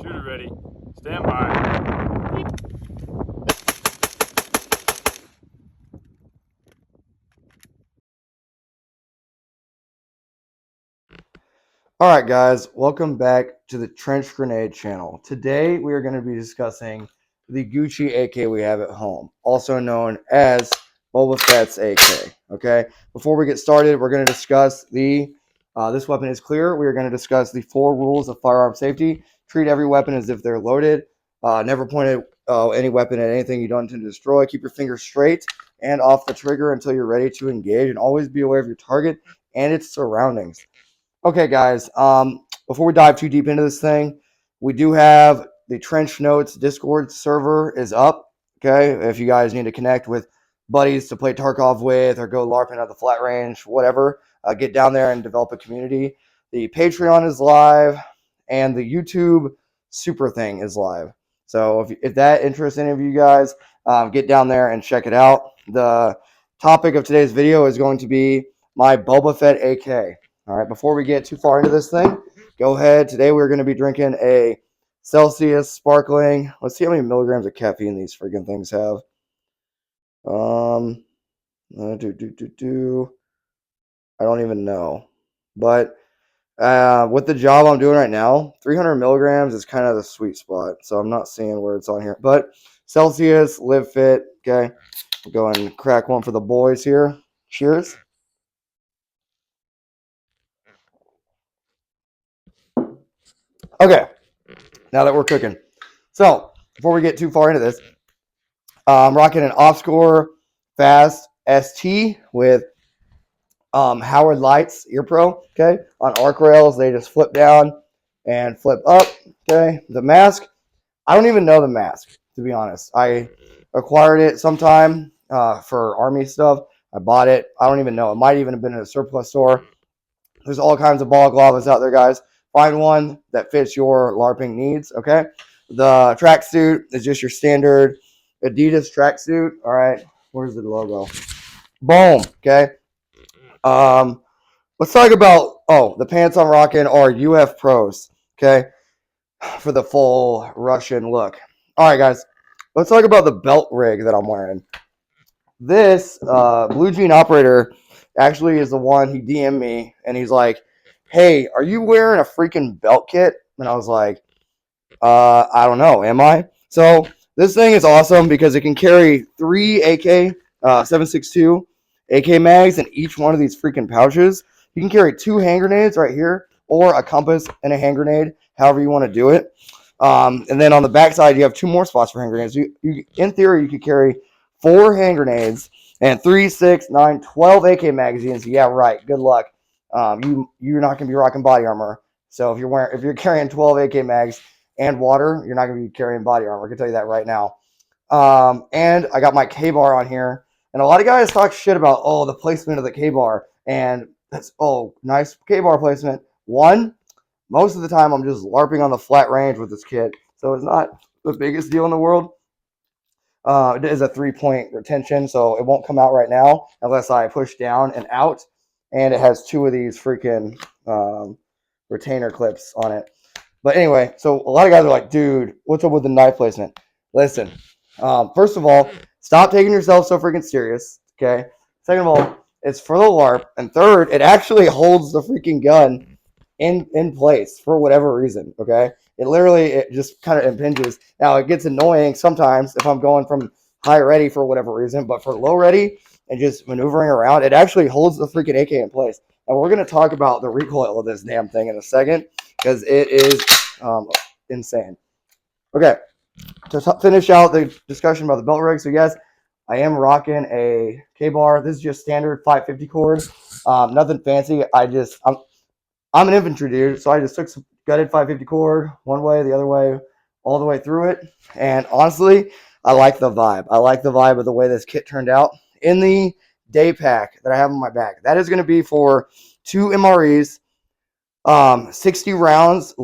Shooter ready. Stand by. Alright guys, welcome back to the Trench Grenade channel. Today we are going to be discussing the Gucci AK we have at home, also known as Boba Fett's AK. Okay, before we get started, we're going to discuss this weapon is clear. We are going to discuss the 4 rules of firearm safety. Treat every weapon as if they're loaded. Never point any weapon at anything you don't intend to destroy. Keep your fingers straight and off the trigger until you're ready to engage, and always be aware of your target and its surroundings. Okay, guys, before we dive too deep into this thing, we do have the Trench Notes Discord server is up. Okay, if you guys need to connect with buddies to play Tarkov with or go LARPing at the flat range, whatever, get down there and develop a community. The Patreon is live, and the YouTube super thing is live. So if that interests any of you guys, get down there and check it out. The topic of today's video is going to be my Boba Fett AK. All right, before we get too far into this thing, go ahead. Today we're going to be drinking a Celsius sparkling. Let's see how many milligrams of caffeine these freaking things have. I don't even know. But with the job I'm doing right now, 300 milligrams is kind of the sweet spot. So I'm not seeing where it's on here. But Celsius, Live Fit. Okay, we'll go and crack one for the boys here. Cheers. Okay, now that we're cooking. So, before we get too far into this, I'm rocking an Offscore Fast ST with Howard Lights Ear Pro. Okay, on arc rails, they just flip down and flip up. Okay, the mask, I don't even know the mask, to be honest. I acquired it sometime for Army stuff. I bought it. I don't even know. It might even have been in a surplus store. There's all kinds of balaclavas out there, guys. Find one that fits your LARPing needs, okay? The tracksuit is just your standard Adidas tracksuit, all right? Where's the logo? Boom, okay? Let's talk about, the pants I'm rocking are UF Pros, okay? For the full Russian look. All right, guys, let's talk about the belt rig that I'm wearing. This Blue Jean operator actually is the one, he DM'd me, and he's like, hey, are you wearing a freaking belt kit? And I was like, I don't know, am I? So this thing is awesome because it can carry 3 AK 7.62 AK mags in each one of these freaking pouches. You can carry 2 hand grenades right here, or a compass and a hand grenade, however you want to do it. And then on the back side, you have 2 more spots for hand grenades. In theory, you could carry 4 hand grenades and 3, 6, 9, 12 AK magazines. Yeah, right. Good luck. You're not gonna be rocking body armor. So if you're carrying 12 AK mags and water, you're not gonna be carrying body armor. I can tell you that right now. And I got my K bar on here, and a lot of guys talk shit about the placement of the K bar, and that's nice K bar placement. One, most of the time I'm just LARPing on the flat range with this kit, so it's not the biggest deal in the world. It is a 3-point retention, so it won't come out right now unless I push down and out. And it has 2 of these freaking retainer clips on it. But anyway, so a lot of guys are like, dude, what's up with the knife placement? Listen, first of all, stop taking yourself so freaking serious, okay? Second of all, it's for the LARP. And third, it actually holds the freaking gun in place for whatever reason, okay? It just kind of impinges. Now, it gets annoying sometimes if I'm going from high ready for whatever reason, but for low ready and just maneuvering around, it actually holds the freaking AK in place. And we're going to talk about the recoil of this damn thing in a second because it is insane. Okay, to finish out the discussion about the belt rig, so yes, I am rocking a K-bar. This is just standard 550 cord. Nothing fancy. I'm an infantry dude, so I just took some gutted 550 cord one way, the other way, all the way through it. And honestly, I like the vibe. I like the vibe of the way this kit turned out. In the day pack that I have on my back, that is going to be for 2 MREs, 60 rounds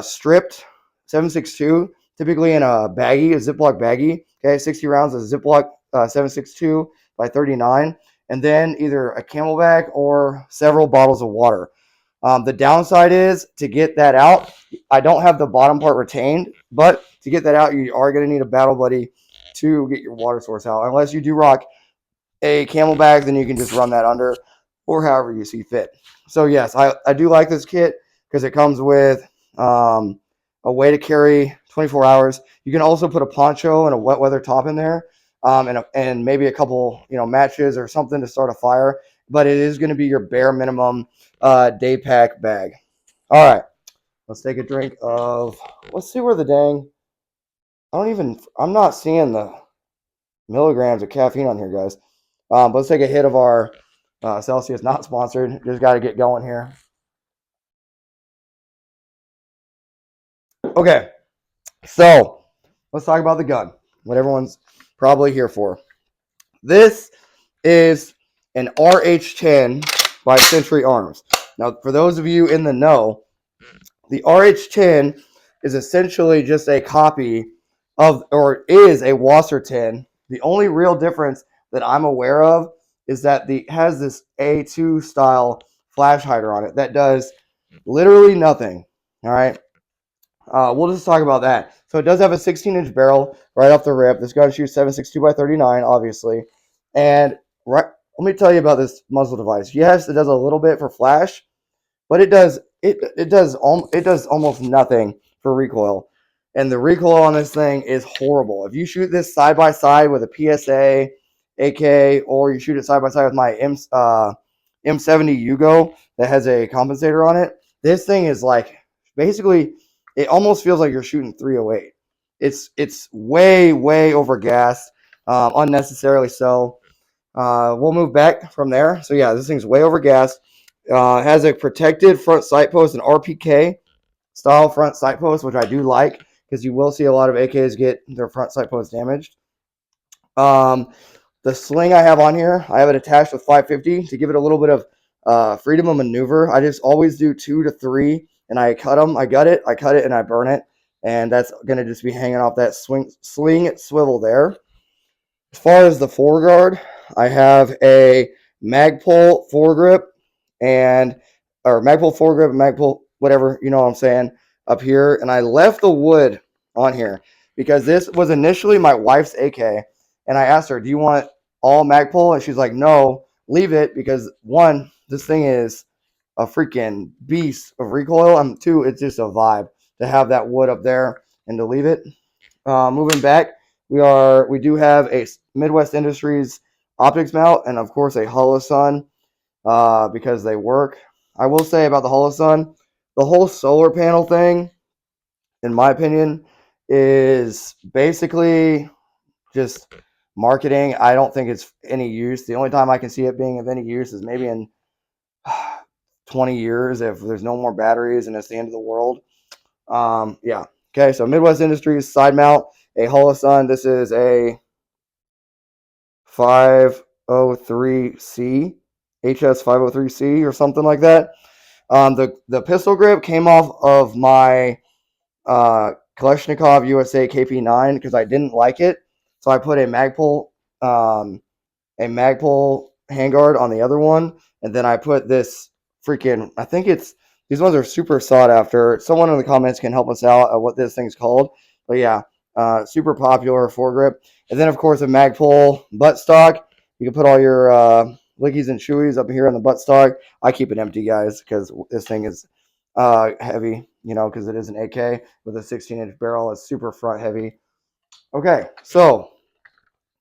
stripped, 7.62, typically in a baggie, a Ziploc baggie. Okay, 60 rounds of Ziploc 7.62 by 39, and then either a Camelback or several bottles of water. The downside is to get that out, I don't have the bottom part retained, but to get that out, you are going to need a battle buddy to get your water source out. Unless you do rock a camel bag, then you can just run that under or however you see fit. So yes, I do like this kit because it comes with a way to carry 24 hours. You can also put a poncho and a wet weather top in there, and maybe a couple matches or something to start a fire. But it is going to be your bare minimum day pack bag. All right, let's take a drink of. Let's see where the dang. I'm not seeing the milligrams of caffeine on here, guys. But let's take a hit of our Celsius, not sponsored. Just got to get going here. Okay, so let's talk about the gun. What everyone's probably here for. This is an RH-10 by Century Arms. Now, for those of you in the know, the RH-10 is essentially just a copy of, or is a WASR 10. The only real difference that I'm aware of is that it has this A2 style flash hider on it that does literally nothing. All right. We'll just talk about that. So it does have a 16-inch barrel right off the rip. This gun shoots 7.62 by 39, obviously. And let me tell you about this muzzle device. Yes, it does a little bit for flash, but it does almost nothing for recoil. And the recoil on this thing is horrible. If you shoot this side by side with a PSA, AK, or you shoot it side by side with my M70 Yugo that has a compensator on it, this thing is like basically it almost feels like you're shooting 308. It's way overgassed, unnecessarily so. We'll move back from there. So yeah, this thing's way overgassed. Has a protected front sight post, an RPK style front sight post, which I do like because you will see a lot of AKs get their front sight post damaged. The sling I have on here, I have it attached with 550 to give it a little bit of freedom of maneuver. I just always do 2 to 3, and I cut them. I cut it, and I burn it, and that's going to just be hanging off that sling swivel there. As far as the foreguard, I have a Magpul foregrip or Magpul foregrip, Magpul whatever, you know what I'm saying, up here, and I left the wood on here because this was initially my wife's AK, and I asked her, "Do you want all Magpul?" And she's like, "No, leave it because one, this thing is a freaking beast of recoil, and two, it's just a vibe to have that wood up there and to leave it." Moving back, we do have a Midwest Industries optics mount and of course a Holosun because they work. I will say about the Holosun, the whole solar panel thing, in my opinion, is basically just marketing. I don't think it's any use. The only time I can see it being of any use is maybe in 20 years if there's no more batteries and it's the end of the world. Yeah. Okay, so Midwest Industries side mount, a Holosun. This is a 503C, HS 503C or something like that. The pistol grip came off of my Kalashnikov USA KP9 because I didn't like it, so I put a Magpul handguard on the other one, and then I put this freaking. I think these ones are super sought after. Someone in the comments can help us out at what this thing's called. But yeah, super popular foregrip. And then of course a Magpul buttstock. You can put all your lickies and chewies up here on the buttstock. I keep it empty, guys, because this thing is heavy. Because it is an AK with a 16-inch barrel. It's super front heavy. Okay, so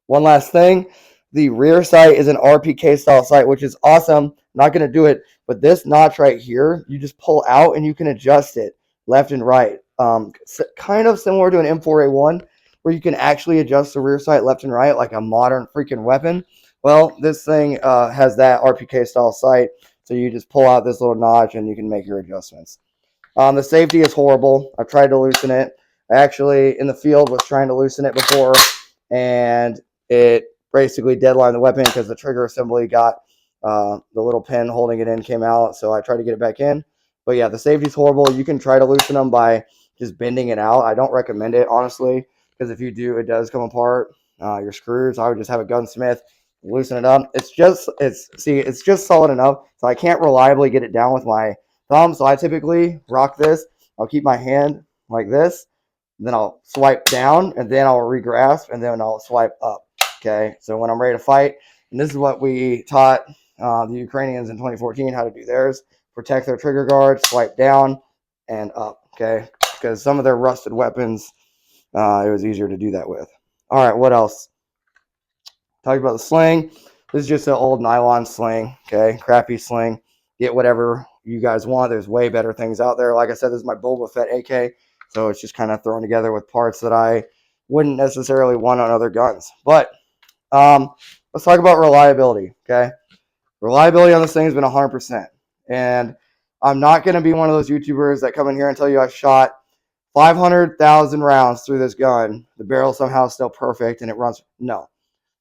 one last thing. The rear sight is an RPK style sight, which is awesome. Not going to do it, but this notch right here, you just pull out and you can adjust it left and right. Kind of similar to an M4A1, where you can actually adjust the rear sight left and right like a modern freaking weapon. Well, this thing has that RPK style sight, so you just pull out this little notch and you can make your adjustments. The safety is horrible. I've tried to loosen it. I actually, in the field, was trying to loosen it before, and it basically deadlined the weapon because the trigger assembly got the little pin holding it in came out, so I tried to get it back in. But yeah, the safety's horrible. You can try to loosen them by just bending it out. I don't recommend it, honestly, because if you do, it does come apart. Your screws, I would just have a gunsmith loosen it up. It's just solid enough, so I can't reliably get it down with my thumb, so I typically rock this. I'll keep my hand like this, then I'll swipe down, and then I'll regrasp, and then I'll swipe up. Okay, so when I'm ready to fight, and this is what we taught the Ukrainians in 2014 how to do theirs: protect their trigger guard, swipe down and up. Okay, because some of their rusted weapons, it was easier to do that with. All right, what else? Talk about the sling. This is just an old nylon sling. Okay, crappy sling. Get whatever you guys want. There's way better things out there. Like I said, this is my Boba Fett AK, so it's just kind of thrown together with parts that I wouldn't necessarily want on other guns. But let's talk about reliability. Okay, reliability on this thing has been 100%, and I'm not going to be one of those YouTubers that come in here and tell you I shot 500,000 rounds through this gun. The barrel somehow is still perfect and it runs. No,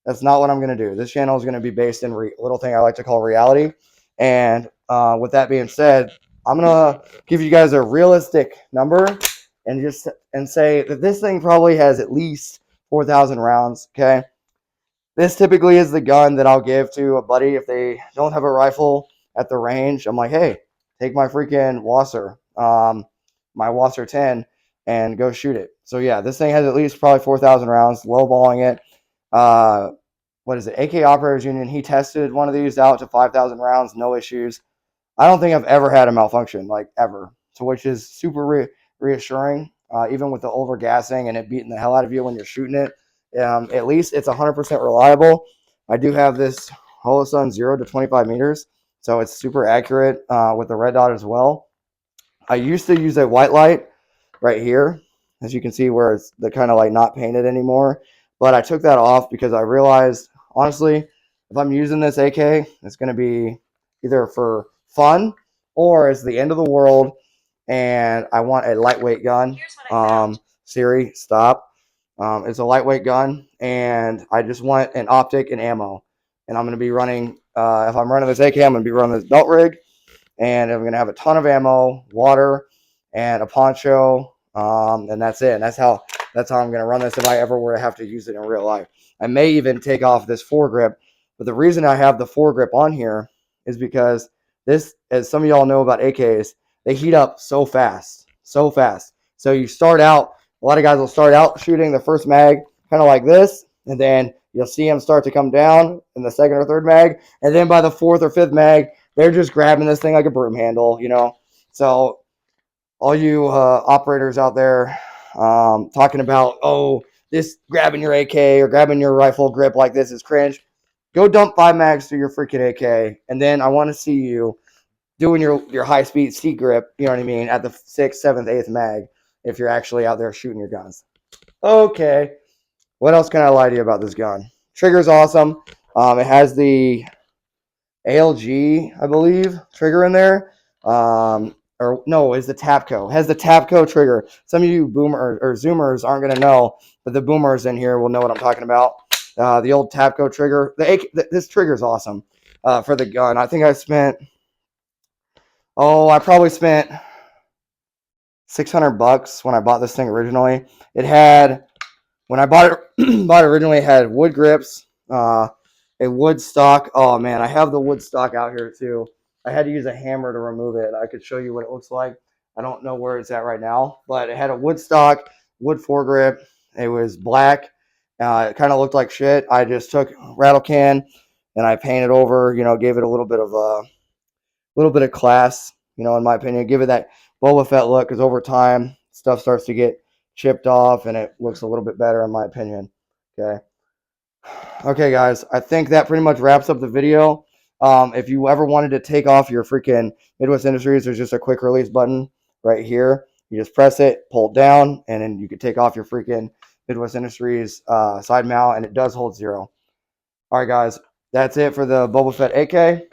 that's not what I'm going to do. This channel is going to be based in little thing I like to call reality. And with that being said, I'm going to give you guys a realistic number and say that this thing probably has at least 4,000 rounds. Okay. This typically is the gun that I'll give to a buddy if they don't have a rifle at the range. I'm like, hey, take my freaking WASR, my WASR 10, and go shoot it. So yeah, this thing has at least probably 4,000 rounds. Lowballing it. What is it? AK Operators Union. He tested one of these out to 5,000 rounds, no issues. I don't think I've ever had a malfunction, like ever. So which is super reassuring, even with the over gassing and it beating the hell out of you when you're shooting it. At least it's 100% reliable. I do have this Holosun 0 to 25 meters, so it's super accurate with the red dot as well. I used to use a white light right here, as you can see where it's the kind of like not painted anymore, but I took that off because I realized, honestly, if I'm using this AK, it's going to be either for fun or it's the end of the world and I want a lightweight gun. Siri, stop. It's a lightweight gun, and I just want an optic and ammo. And I'm going to be running, if I'm running this AK, I'm going to be running this belt rig, and I'm going to have a ton of ammo, water, and a poncho, and that's it. And that's how I'm going to run this if I ever were to have to use it in real life. I may even take off this foregrip, but the reason I have the foregrip on here is because this, as some of y'all know about AKs, they heat up so fast, so fast. So you start out, a lot of guys will start out shooting the first mag kind of like this, and then you'll see them start to come down in the second or third mag, and then by the fourth or fifth mag, they're just grabbing this thing like a broom handle, you know. So all you operators out there talking about, oh, this grabbing your AK or grabbing your rifle grip like this is cringe. Go dump 5 mags through your freaking AK, and then I want to see you doing your high-speed C grip, you know what I mean, at the 6th, 7th, 8th mag if you're actually out there shooting your guns. Okay, what else can I lie to you about this gun? Trigger's awesome. It has the ALG, I believe, trigger in there. Or no, it's the Tapco. It has the Tapco trigger. Some of you boomer or zoomers aren't going to know, but the boomers in here will know what I'm talking about. The old Tapco trigger. This trigger is awesome for the gun. I think I probably spent $600 when I bought this thing originally. It had, when I bought it, originally, it had wood grips, a wood stock. Oh man, I have the wood stock out here too. I had to use a hammer to remove it. I could show you what it looks like. I don't know where it's at right now, but it had a wood stock, wood foregrip. It was black. It kind of looked like shit. I just took rattle can and I painted over, you know, gave it a little bit of class, you know, in my opinion. Give it that Boba Fett look, because over time stuff starts to get chipped off and it looks a little bit better in my opinion. Okay guys, I think that pretty much wraps up the video. If you ever wanted to take off your freaking Midwest Industries, there's just a quick release button right here. You just press it, pull it down, and then you can take off your freaking Midwest Industries side mount, and it does hold 0. All right guys, that's it for the Boba Fett AK.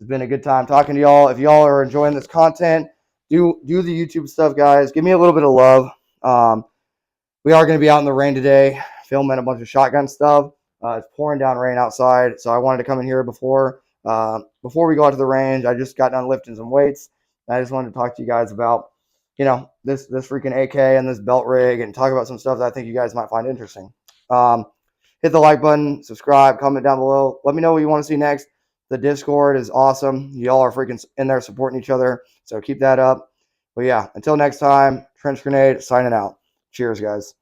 It's been a good time talking to y'all. If y'all are enjoying this content, do the YouTube stuff, guys. Give me a little bit of love. We are going to be out in the rain today, filming a bunch of shotgun stuff. It's pouring down rain outside, so I wanted to come in here before we go out to the range. I just got done lifting some weights. I just wanted to talk to you guys about, you know, this freaking AK and this belt rig, and talk about some stuff that I think you guys might find interesting. Hit the like button, subscribe, comment down below. Let me know what you want to see next. The Discord is awesome. Y'all are freaking in there supporting each other. So keep that up. But yeah, until next time, Trench Grenade signing out. Cheers, guys.